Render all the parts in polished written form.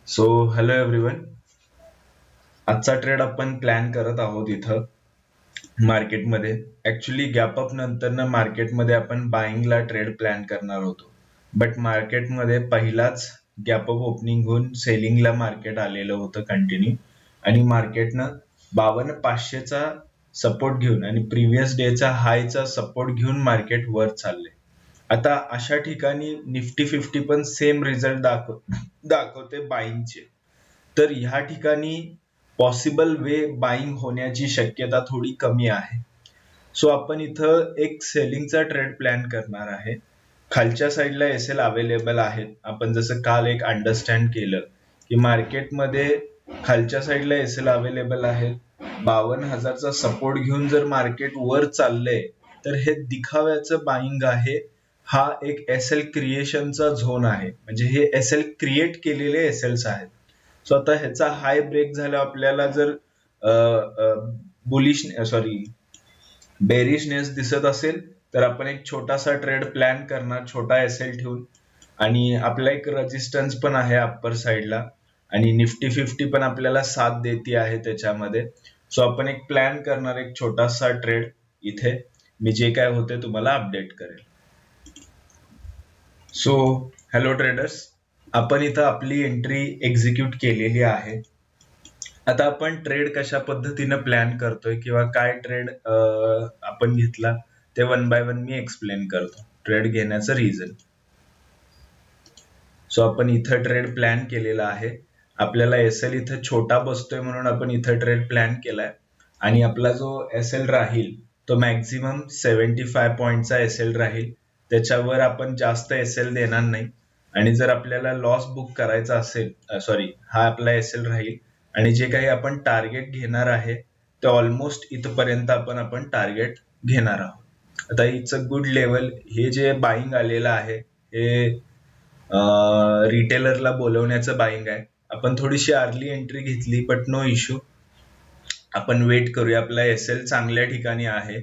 So hello everyone. आजचा trade आपण plan करत आहोत इथं मार्केटमध्ये. ऍक्च्युली गॅप अप नंतर ना मार्केटमध्ये आपण बाईंगला ट्रेड प्लॅन करणार होतो. बट मार्केटमध्ये पहिलाच गॅप अप ओपनिंग होऊन सेलिंगला मार्केट आलेलं होतं कंटिन्यू. आणि मार्केटनं 52,500चा सपोर्ट घेऊन आणि प्रिव्हियस डेचा हायचा सपोर्ट घेऊन मार्केट वर चालले. आता अशा ठिकाणी निफ्टी 50 पण सेम रिझल्ट दाखवते बाईंगचे. तर ह्या ठिकाणी पॉसिबल वे बाईंग होण्याची शक्यता थोडी कमी आहे. सो आपण इथं एक सेलिंगचा ट्रेड प्लॅन करणार आहे. खालच्या साईडला एसएल अवेलेबल आहेत. आपण जसं काल एक अंडरस्टँड केलं की मार्केटमध्ये खालच्या साईडला एसएल अवेलेबल आहेत. 52,000चा सपोर्ट घेऊन जर मार्केट वर चाललंय तर हे दिखाव्याचं बाईंग आहे. हा एक एसएल क्रिएशनचा झोन आहे. म्हणजे हे एसएल क्रिएट केलेले एसएल्स आहेत. सो आता ह्याचा हाय ब्रेक झाला आपल्याला जर बुलिश सॉरी बेरिशनेस दिसत असेल तर आपण एक छोटासा ट्रेड प्लॅन करणार, छोटा एसएल ठेवून. आणि आपला एक रेजिस्टन्स पण आहे अप्पर साईडला. आणि निफ्टी 50 पण आपल्याला साथ देते आहे त्याच्यामध्ये. सो आपण एक प्लॅन करणार, एक छोटासा ट्रेड इथे. मी जे काय होते तुम्हाला अपडेट करेल. सो हॅलो ट्रेडर्स, आपण इथं आपली एंट्री एक्झिक्यूट केलेली आहे. आता आपण ट्रेड कशा पद्धतीनं प्लॅन करतोय किंवा काय ट्रेड आपण घेतला ते one by one me explain करतो, ट्रेड घेण्याचं रिझन. सो आपण इथं ट्रेड प्लॅन केलेला आहे. आपल्याला एसएल इथं छोटा बसतोय म्हणून आपण इथं ट्रेड प्लॅन केलाय. आणि आपला जो एसएल राहील तो मॅक्झिमम 75 पॉईंटचा एसएल राहील. त्याच्यावर आपण जास्त एसएल देणार नाही. आणि जर आपल्याला लॉस बुक करायचा असेल, सॉरी, हा आपला एसएल राहील. आणि जे काही आपण टार्गेट घेणार आहे ते ऑलमोस्ट इथपर्यंत आपण टार्गेट घेणार आहोत. आता इट्स अ गुड लेवल. हे जे बाईंग आलेलं आहे हे रिटेलरला बोलवण्याचं बाईंग आहे. आपण थोडीशी अर्ली एंट्री घेतली बट नो इश्यू. आपण वेट करूया. आपला एसएल चांगल्या ठिकाणी आहे.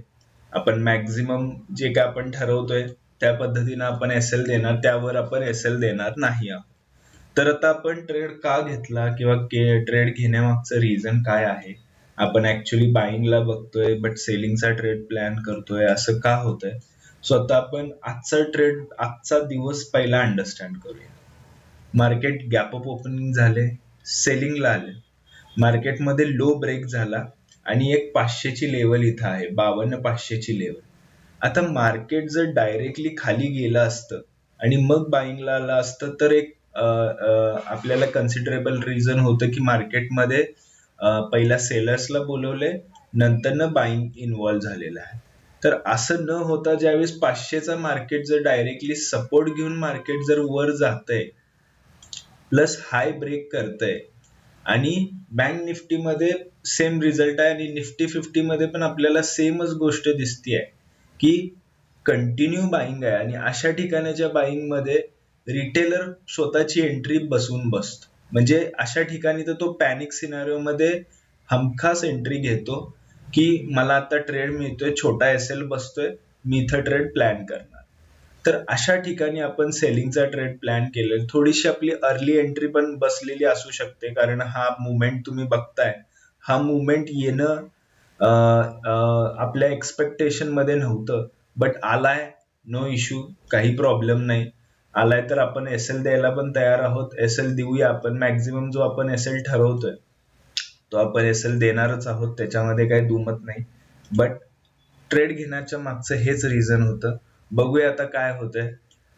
आपण मॅक्झिमम जे काय आपण ठरवतोय त्या पद्धतीनं आपण एसएल देणार, त्यावर आपण एसएल देणार नाही आहोत. तर आता आपण ट्रेड का घेतला किंवा ट्रेड घेण्यामागचं रिझन काय आहे? आपण ऍक्च्युली बाईंगला बघतोय बट सेलिंगचा ट्रेड प्लॅन करतोय, असं का होतंय? सो आता आपण आजचा दिवस पहिला अंडरस्टँड करूया. मार्केट गॅप अप ओपनिंग झाले, सेलिंगला आले. मार्केटमध्ये लो ब्रेक झाला आणि एक 500ची लेवल इथं आहे, 52,500ची लेवल. आता मार्केट जर डायरेक्टली खाली गेलं असतं आणि मग बाईंगला आलं असतं तर एक आपल्याला कन्सिडरेबल रिझन होतं की मार्केटमध्ये पहिला सेलर्सला बोलवले, नंतर बाईंग इन्व्हॉल्व्ह झालेलं आहे. तर असं न होता ज्यावेळेस 500चा मार्केट जर डायरेक्टली सपोर्ट घेऊन मार्केट जर वर जातंय प्लस हाय ब्रेक करतंय आणि बँक निफ्टीमध्ये सेम रिझल्ट आहे आणि निफ्टी 50 मध्ये पण आपल्याला सेमच गोष्ट दिसतीये की कंटिन्यू बाईंग आहे. आणि अशा ठिकाणाच्या बाईंग मध्ये रिटेलर स्वतःची एंट्री बसवून बसतो. म्हणजे अशा ठिकाणी तर तो पॅनिक सिनारिओ मध्ये हमखास एंट्री घेतो की मला आता ट्रेड मिळतोय, छोटा एसएल बसतोय, मी इथं ट्रेड प्लॅन करणार. तर अशा ठिकाणी आपण सेलिंगचा ट्रेड प्लॅन केलं. थोडीशी आपली अर्ली एंट्री पण बसलेली असू शकते, कारण हा मुवमेंट तुम्ही बघताय, हा मुवमेंट येणं आपल्या एक्सपेक्टेशन मध्ये नव्हतं बट आलाय. नो इश्यू, काही प्रॉब्लेम नाही. आलाय तर आपण एसएल द्यायला पण तयार आहोत. एसएल देऊया आपण. मॅक्झिमम जो आपण एसएल ठरवतोय तो आपण एसएल देणारच आहोत, त्याच्यामध्ये काही दुमत नाही. बट ट्रेड घेण्याच्या मागचं हेच रिझन होतं. बघूया आता काय होतंय.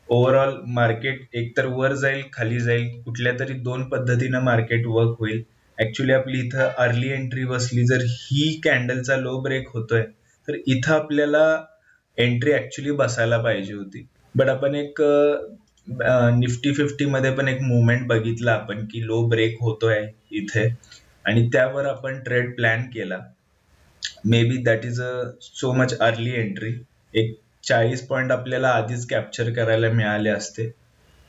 ओव्हरऑल मार्केट एकतर वर जाईल, खाली जाईल, कुठल्या तरी दोन पद्धतीनं मार्केट वर्क होईल. ऍक्च्युली आपली इथं अर्ली एंट्री बसली, जर ही कॅन्डलचा लो ब्रेक होतोय तर इथं आपल्याला एंट्री ऍक्च्युली बसायला पाहिजे होती. बट आपण एक निफ्टी 50 मध्ये पण एक मुवमेंट बघितला आपण की लो ब्रेक होतोय इथे आणि त्यावर आपण ट्रेड प्लॅन केला. May be that is a so much early entry. एक 40 पॉईंट आपल्याला आधीच कॅप्चर करायला मिळाले असते.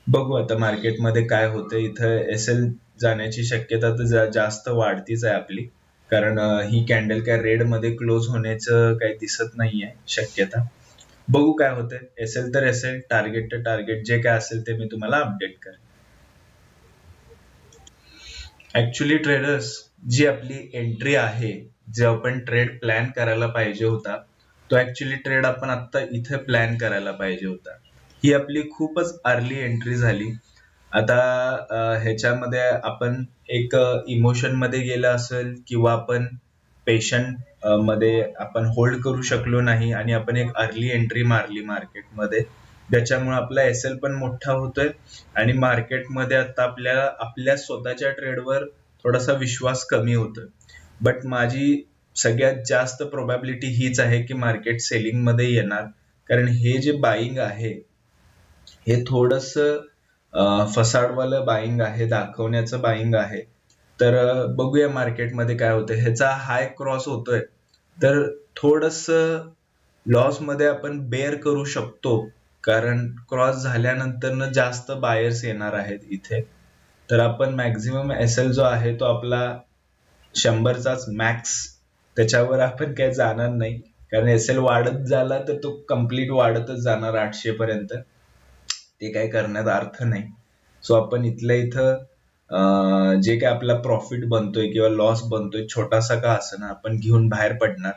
बघू आता मार्केटमध्ये काय होतं. इथं एसएल जाण्याची शक्यता तर जास्त वाढतीच आहे आपली, कारण ही कॅन्डल काय रेड मध्ये क्लोज होण्याचं काही दिसत नाहीये शक्यता. बघू काय होतंय. एसएल तर एसएल, टार्गेट तर टार्गेट, जे काय असेल ते मी तुम्हाला अपडेट करेन. ऍक्च्युली ट्रेडर्स, जी आपली एंट्री आहे, जे आपण ट्रेड प्लॅन करायला पाहिजे होता, तो ऍक्च्युली ट्रेड आपण आता इथे प्लॅन करायला पाहिजे होता. ही आपली खूपच अर्ली एंट्री झाली. आता ह्याच्यामध्ये आपण एक इमोशन मध्ये गेलं असेल, किंवा आपण पेशंट मध्ये आपण होल्ड करू शकलो नाही आणि आपण एक अर्ली एंट्री मारली मार्केटमध्ये, ज्याच्यामुळे आपला एसएल पण मोठा होतोय आणि मार्केटमध्ये आता आपल्याला आपल्या स्वतःच्या ट्रेडवर थोडासा विश्वास कमी होतोय. बट माझी सगळ्यात जास्त प्रोबॅबिलिटी हीच आहे की मार्केट सेलिंग मध्ये येणार, कारण हे जे बाईंग आहे हे थोडस फसाडवालं बाईंग आहे, दाखवण्याचं बाईंग आहे. तर बघूया मार्केटमध्ये काय होतंय. ह्याचा हाय क्रॉस होतोय, तर थोडस लॉस मध्ये आपण बेअर करू शकतो, कारण क्रॉस झाल्यानंतर जास्त बायर्स येणार आहेत इथे. तर आपण मॅक्झिमम एसएल जो आहे तो आपला 100चाच मॅक्स, त्याच्यावर आपण काही जाणार नाही, कारण एसएल वाढत झाला तर तो कम्प्लीट वाढतच जाणार 800 पर्यंत. ते काय करण्यात अर्थ नाही. सो आपण इथल्या इथं जे काय आपला प्रॉफिट बनतोय किंवा लॉस बनतोय, छोटासा का असना, आपण घेऊन बाहेर पडणार.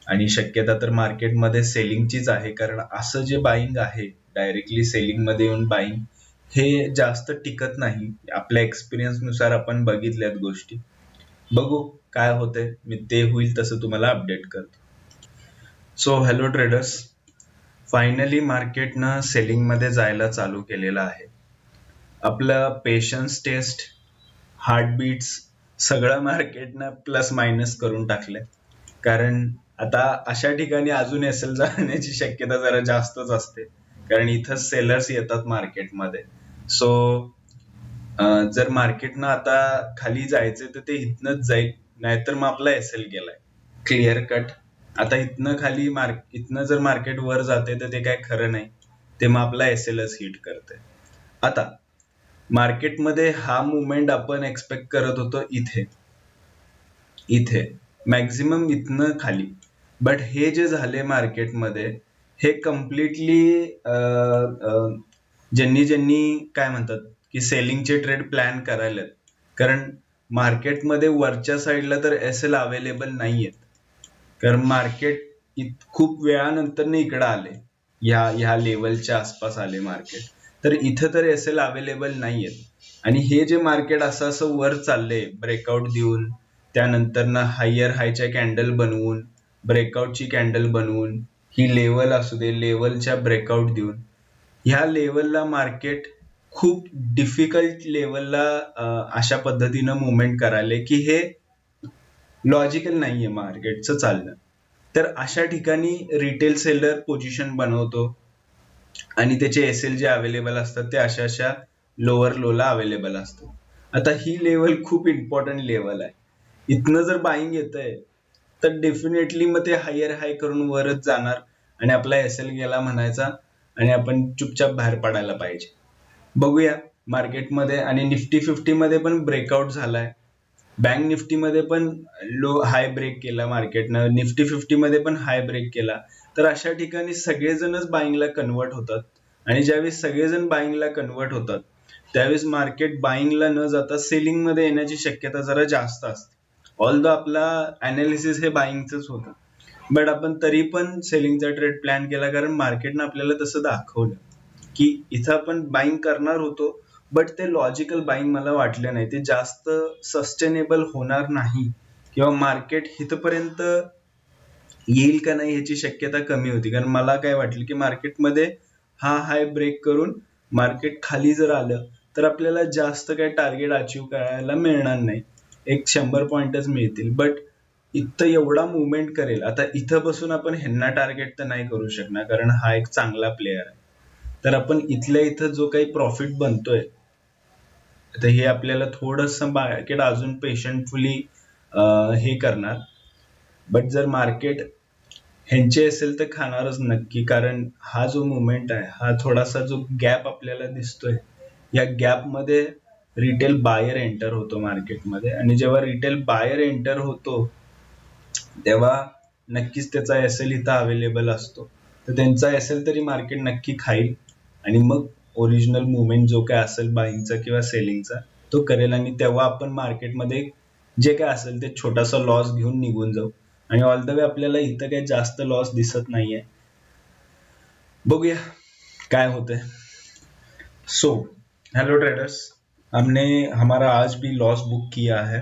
आणि शक्यता तर मार्केटमध्ये सेलिंगचीच आहे, कारण असं जे बाईंग आहे, डायरेक्टली सेलिंग मध्ये येऊन बाईंग, हे जास्त टिकत नाही. आपल्या एक्सपिरियन्स नुसार आपण बघितल्यात गोष्टी. बघू काय होतंय, मी ते होईल तसं तुम्हाला अपडेट करतो. सो हॅलो ट्रेडर्स, फायनली मार्केटनं सेलिंग मध्ये जायला चालू केलेलं आहे. आपलं पेशन्स टेस्ट, हार्टबीट्स, सगळं मार्केटनं प्लस मायनस करून टाकलंय. कारण आता अशा ठिकाणी अजून एसएल जाण्याची शक्यता जरा जास्तच असते, कारण इथं सेलर्स येतात मार्केटमध्ये. सो जर मार्केटनं आता खाली जायचं तर ते इथनच जाईल, नाहीतर मग आपला एसएल गेलाय क्लिअर कट. आता इथनं जर मार्केट वर जाते तर ते काय खरं नाही, ते मग आपला एसएलच हिट करते. आता मार्केटमध्ये हा मुवमेंट आपण एक्सपेक्ट करत होतो इथे इथे मॅक्झिमम इथनं खाली. बट हे जे झाले मार्केटमध्ये, हे कम्प्लिटली ज्यांनी ज्यांनी काय म्हणतात की सेलिंगचे ट्रेड प्लॅन करायला, कारण मार्केटमध्ये वरच्या साईडला तर एसएल अवेलेबल नाहीयेत, कारण मार्केट खूप वेळानंतर इकडे आले, ह्या लेवलच्या आसपास आले मार्केट. तर इथं तर एसएल अवेलेबल नाहीयेत. आणि हे जे मार्केट असं असं वर चाललंय ब्रेकआउट देऊन, त्यानंतर ना हायर हायच्या कॅन्डल बनवून, ब्रेकआउटची कॅन्डल बनवून, ही लेवल असू दे, लेवलच्या ब्रेकआउट देऊन, ह्या लेवलला मार्केट खूप डिफिकल्ट लेवलला अशा पद्धतीनं मुवमेंट करायला की हे लॉजिकल नाहीये मार्केटचं चालणं. तर अशा ठिकाणी रिटेल सेलर पोझिशन बनवतो आणि त्याचे एसएल जे अवेलेबल असतात ते अशा अशा लोअर लोला अवेलेबल असतात. आता ही लेवल खूप इम्पॉर्टंट लेवल आहे. इथनं जर बाईंग येतंय तर डेफिनेटली मग ते हायर हाय करून वरच जाणार आणि आपला एसएल गेला म्हणायचा आणि आपण चुपचाप बाहेर पडायला पाहिजे. बघूया मार्केटमध्ये. आणि निफ्टी 50 मध्ये पण ब्रेकआउट झालाय, बँक निफ्टी मध्ये पण हाय ब्रेक केला मार्केटनं, निफ्टी 50 मध्ये पण हाय ब्रेक केला. तर अशा ठिकाणी सगळेजणच बाईंगला कन्वर्ट होतात, आणि ज्यावेळेस सगळेजण बाईंगला कन्वर्ट होतात त्यावेळेस मार्केट बाईंगला न जाता सेलिंग मध्ये येण्याची शक्यता जरा जास्त असते. ऑल्दो आपला अनालिसिस हे बाईंगच होतं, बट आपण तरी पण सेलिंगचा ट्रेड प्लॅन केला, कारण मार्केटनं आपल्याला तसं दाखवलं की इथं आपण बाईंग करणार होतो. बट ते लॉजिकल बाईंग मला वाटलं नाही, ते जास्त सस्टेनेबल होणार नाही, किंवा मार्केट इथपर्यंत येईल का नाही ह्याची शक्यता कमी होती. कारण मला काय वाटलं की मार्केटमध्ये हा हाय ब्रेक करून मार्केट खाली जर आलं तर आपल्याला जास्त काही टार्गेट अचीव्ह करायला मिळणार नाही, एक 100 पॉइंटच मिळतील. बट इथं एवढा मुवमेंट करेल, आता इथं बसून आपण ह्यांना टार्गेट तर नाही करू शकणार, कारण हा एक चांगला प्लेअर आहे. तर आपण इथल्या इथं जो काही प्रॉफिट बनतोय, तर हे आपल्याला थोडस मार्केट अजून पेशंटफुली हे करणार. बट जर मार्केट ह्यांचे असेल तर खाणारच नक्की, कारण हा जो मुवमेंट आहे, हा थोडासा जो गॅप आपल्याला दिसतोय, या गॅप मध्ये रिटेल बायर एंटर होतो मार्केटमध्ये. आणि जेव्हा रिटेल बायर एंटर होतो तेव्हा नक्कीच त्याचा एसएल इथं अवेलेबल असतो, तर त्यांचा एसएल तरी मार्केट नक्की खाईल, आणि मग ओरिजिनल मुवमेंट जो काय असेल बाईंगचा किंवा सेलिंगचा तो करेल आणि तेव्हा आपण मार्केटमध्ये जे काय असेल ते छोटासा लॉस घेऊन निघून जाऊ. आणि ऑल द वे आपल्याला इथं काही जास्त लॉस दिसत नाहीये. बघूया काय होतंय. सो हेलो ट्रेडर्स, हमने हमारा आज भी लॉस बुक किया है.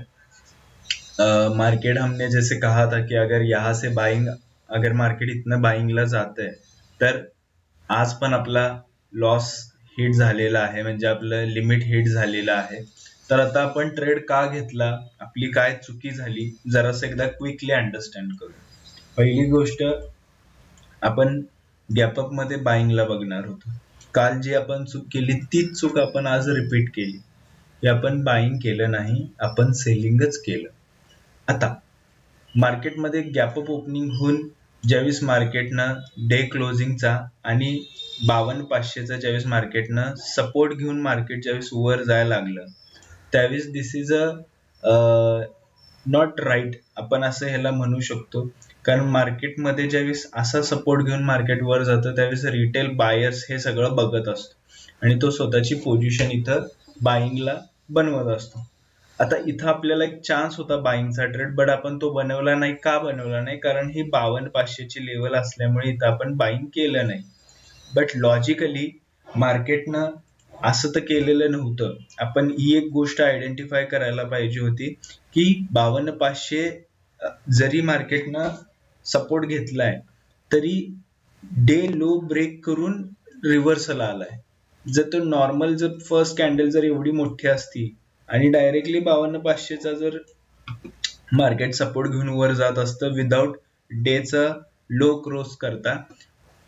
मार्केट हमने जैसे कहा था कि अगर यहाँ से बाइंग, अगर मार्केट इथनं बाइंगला जातंय तर आज पण आपला लॉस हिट झालेला आहे, म्हणजे आपलं लिमिट हिट झालेलं आहे. तर आता आपण ट्रेड का घेतला, आपली काय चुकी झाली, जरासं एकदा क्विकली अंडरस्टँड करू. पहिली गोष्ट, आपण गॅपअप मध्ये बाइंगला बघणार होतो. काल जी आपण चूक केली तीच चूक आपण आज रिपीट केली, की आपण बाइंग केलं नाही, आपण सेलिंगच केलं. आता मार्केटमध्ये गॅपअप ओपनिंग होऊन ज्यावेळेस मार्केटनं डे क्लोजिंगचा आणि 52,500चा ज्यावेळेस मार्केटनं सपोर्ट घेऊन मार्केट ज्यावेळेस वर जायला लागलं, त्यावेळेस दिस इज अ नॉट राईट, आपण असं ह्याला म्हणू शकतो. कारण मार्केटमध्ये ज्यावेळेस असा सपोर्ट घेऊन मार्केट वर जातं त्यावेळेस रिटेल बायर्स हे सगळं बघत असतो आणि तो स्वतःची पोझिशन इथं बाईंगला बनवत असतो. आता इथं आपल्याला एक चान्स होता बाईंगचा ट्रेड, बट आपण तो बनवला नाही. का बनवला नाही? कारण ही 52,500ची लेवल असल्यामुळे इथं आपण बाईंग केलं नाही. बट लॉजिकली मार्केटनं असं तर केलेलं नव्हतं. आपण ही एक गोष्ट आयडेंटिफाय करायला पाहिजे होती की 52,500 जरी मार्केटनं सपोर्ट घेतलाय तरी डे लो ब्रेक करून रिव्हर्सल आलाय. जर तो नॉर्मल, जर फर्स्ट कॅन्डल जर एवढी मोठी असती आणि डायरेक्टली 52,500चा जर मार्केट सपोर्ट घेऊन वर जात असतं विदाउट डेचा लो क्रॉस करता,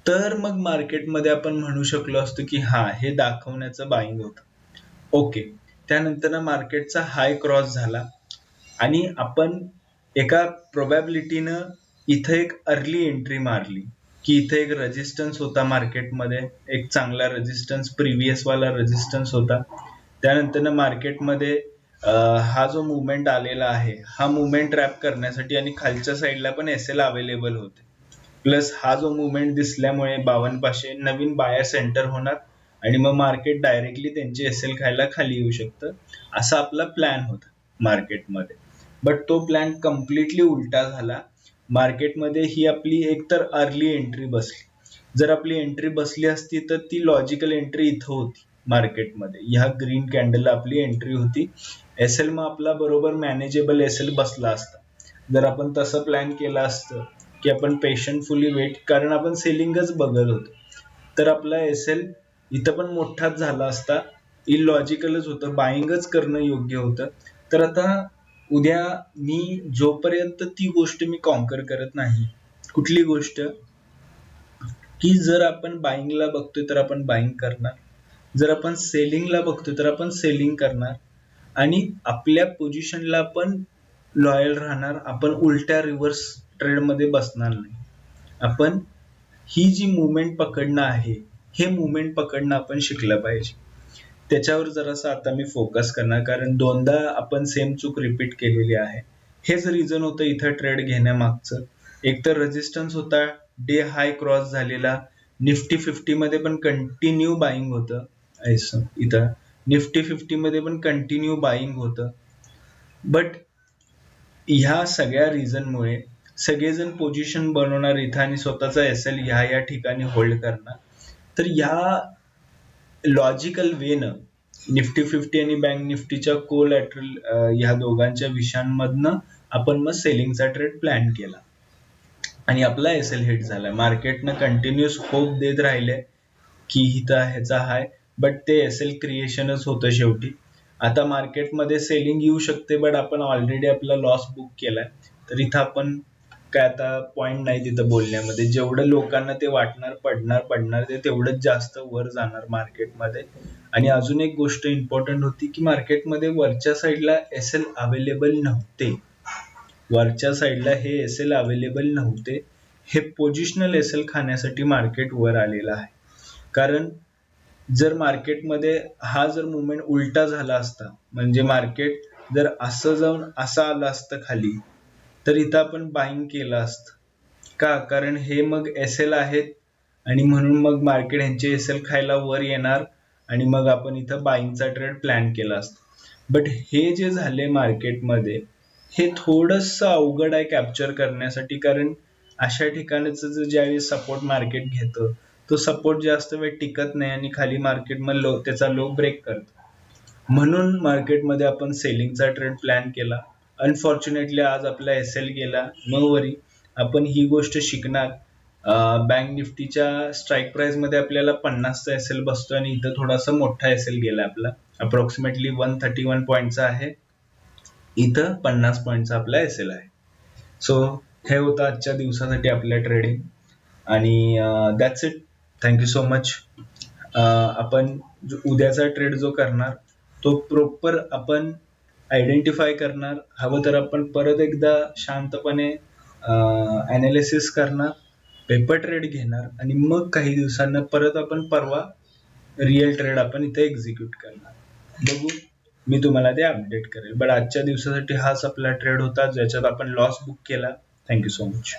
तर मग मार्केटमध्ये आपण म्हणू शकलो असतो की हा, हे दाखवण्याचं बाईंग होतं. ओके, त्यानंतर मार्केटचा हाय क्रॉस झाला आणि आपण एका प्रोबॅबिलिटीनं इथं एक अर्ली एंट्री मारली की इथं एक रेजिस्टन्स होता मार्केटमध्ये, एक चांगला रेजिस्टन्स, प्रिव्हियस वाला रेजिस्टन्स होता. त्यानंतर मार्केटमध्ये हा जो मुवमेंट आलेला आहे, हा मुवमेंट ट्रॅप करण्यासाठी आणि खालच्या साईडला पण एसएल अवेलेबल होते. प्लस हा जो मुवमेंट दिसल्यामुळे 52,500 नवीन बायर सेंटर होणार आणि मग मार्केट डायरेक्टली त्यांचे एसएल खायला खाली येऊ शकतं, असा आपला प्लॅन होता मार्केटमध्ये. बट तो प्लॅन कम्प्लिटली उलटा झाला. मार्केटमध्ये ही आपली एकतर अर्ली एंट्री बसली. जर आपली एंट्री बसली असती तर ती लॉजिकल एंट्री इथं होती मार्केटमध्ये, ह्या ग्रीन कॅन्डलला आपली एंट्री होती. एसएल मग आपला बरोबर मॅनेजेबल एसएल बसला असता. जर आपण तसं प्लॅन केलं असतं की आपण पेशंटफुली वेट, कारण आपण सेलिंगच बघत होतो, तर आपला एसएल इथं पण मोठाच झाला असता. इलॉजिकलच होतं, बाईंगच करणं योग्य होतं. तर आता उद्या मी जोपर्यंत ती गोष्ट मी कॉन्कर करत नाही, कुठली गोष्ट, की जर आपण बाईंगला बघतोय तर आपण बाईंग करणार, जर आपण सेलिंगला बघतोय तर आपण सेलिंग करणार आणि आपल्या पोझिशनला आपण लॉयल राहणार. आपण उलट्या रिव्हर्स ट्रेडमध्ये बसणार नाही. आपण ही जी मुवमेंट पकडणं आहे, हे मुवमेंट पकडणं आपण शिकलं पाहिजे. त्याच्यावर जरासं आता मी फोकस करणार, कारण दोनदा आपण सेम चूक रिपीट केलेली आहे. हेच रिझन होतं इथं ट्रेड घेण्यामागचं. एक तर रेजिस्टन्स होता, डे हाय क्रॉस झालेला, निफ्टी 50 मध्ये पण कंटिन्यू बाईंग होतं. इथं निफ्टी 50 मध्ये पण कंटिन्यू बाईंग होतं. बट ह्या सगळ्या रिझनमुळे सगळेजण पोझिशन बनवणार इथं आणि स्वतःचा एसएल ह्या ठिकाणी होल्ड करणार. तर ह्या लॉजिकल वेनं निफ्टी 50 आणि बँक निफ्टीच्या कोलॅटरल ह्या दोघांच्या विषयांमधनं आपण मग सेलिंगचा ट्रेड प्लॅन केला आणि आपला एसएल हिट झाला. मार्केटनं कंटिन्युअस होप देत राहिले की इथं ह्याचा हाय, बट ते एसएल क्रिएशनच होतं शेवटी. आता मार्केटमध्ये सेलिंग येऊ शकते, बट आपण ऑलरेडी आपला लॉस बुक केलाय, तर इथं आपण काय आता पॉइंट नाही तिथं बोलण्यामध्ये. जेवढं लोकांना ते वाटणार पडणार ते तेवढंच जास्त वर जाणार मार्केटमध्ये. आणि अजून एक गोष्ट इम्पॉर्टंट होती की मार्केटमध्ये वरच्या साईडला एसएल अवेलेबल नव्हते. वरच्या साईडला हे एसएल अवेलेबल नव्हते. हे पोझिशनल एसएल खाण्यासाठी मार्केट वर आलेलं आहे. कारण जर मार्केटमध्ये हा जर मुवमेंट उलटा झाला असता, म्हणजे मार्केट जर असं जाऊन असं आलं असतं खाली, तर इथं आपण बाईंग केलं असतं. का? कारण हे मग एसएल आहेत आणि म्हणून मग मार्केट ह्यांचे एसएल खायला वर येणार आणि मग आपण इथं बाईंगचा ट्रेड प्लॅन केला असता. बट हे जे झाले मार्केटमध्ये हे थोडंसं अवघड आहे कॅप्चर करण्यासाठी, कारण अशा ठिकाणचं ज्यावेळी सपोर्ट मार्केट घेतं तो सपोर्ट जास्त वेळ टिकत नाही आणि खाली मार्केट मग त्याचा लो ब्रेक करतो. म्हणून मार्केटमध्ये आपण सेलिंगचा ट्रेड प्लॅन केला. अनफॉर्च्युनेटली आज आपला एसएल गेला. नो वरी, आपण ही गोष्ट शिकणार. बँक निफ्टीच्या स्ट्राईक प्राइस मध्ये आपल्याला 50चा एसएल बसतो आणि इथं थोडासा मोठा एसएल गेला आपला, अप्रॉक्सिमेटली 131 पॉईंटचा आहे. इथं 50 पॉईंटचा आपला एसएल आहे. सो हे होतं आजच्या दिवसासाठी आपल्या ट्रेडिंग आणि that's it. Thank you so much. आपण उद्याचा ट्रेड जो करणार तो प्रॉपर आपण आयडेंटिफाय करणार. हवं तर आपण परत एकदा शांतपणे अनालिसिस करणार, पेपर ट्रेड घेणार आणि मग काही दिवसांना परत आपण परवा रिअल ट्रेड आपण इथे एक्झिक्यूट करणार. बघू, मी तुम्हाला ते अपडेट करेल. बट आजच्या दिवसासाठी हाच आपला ट्रेड होता ज्याच्यात आपण लॉस बुक केला. Thank you so much.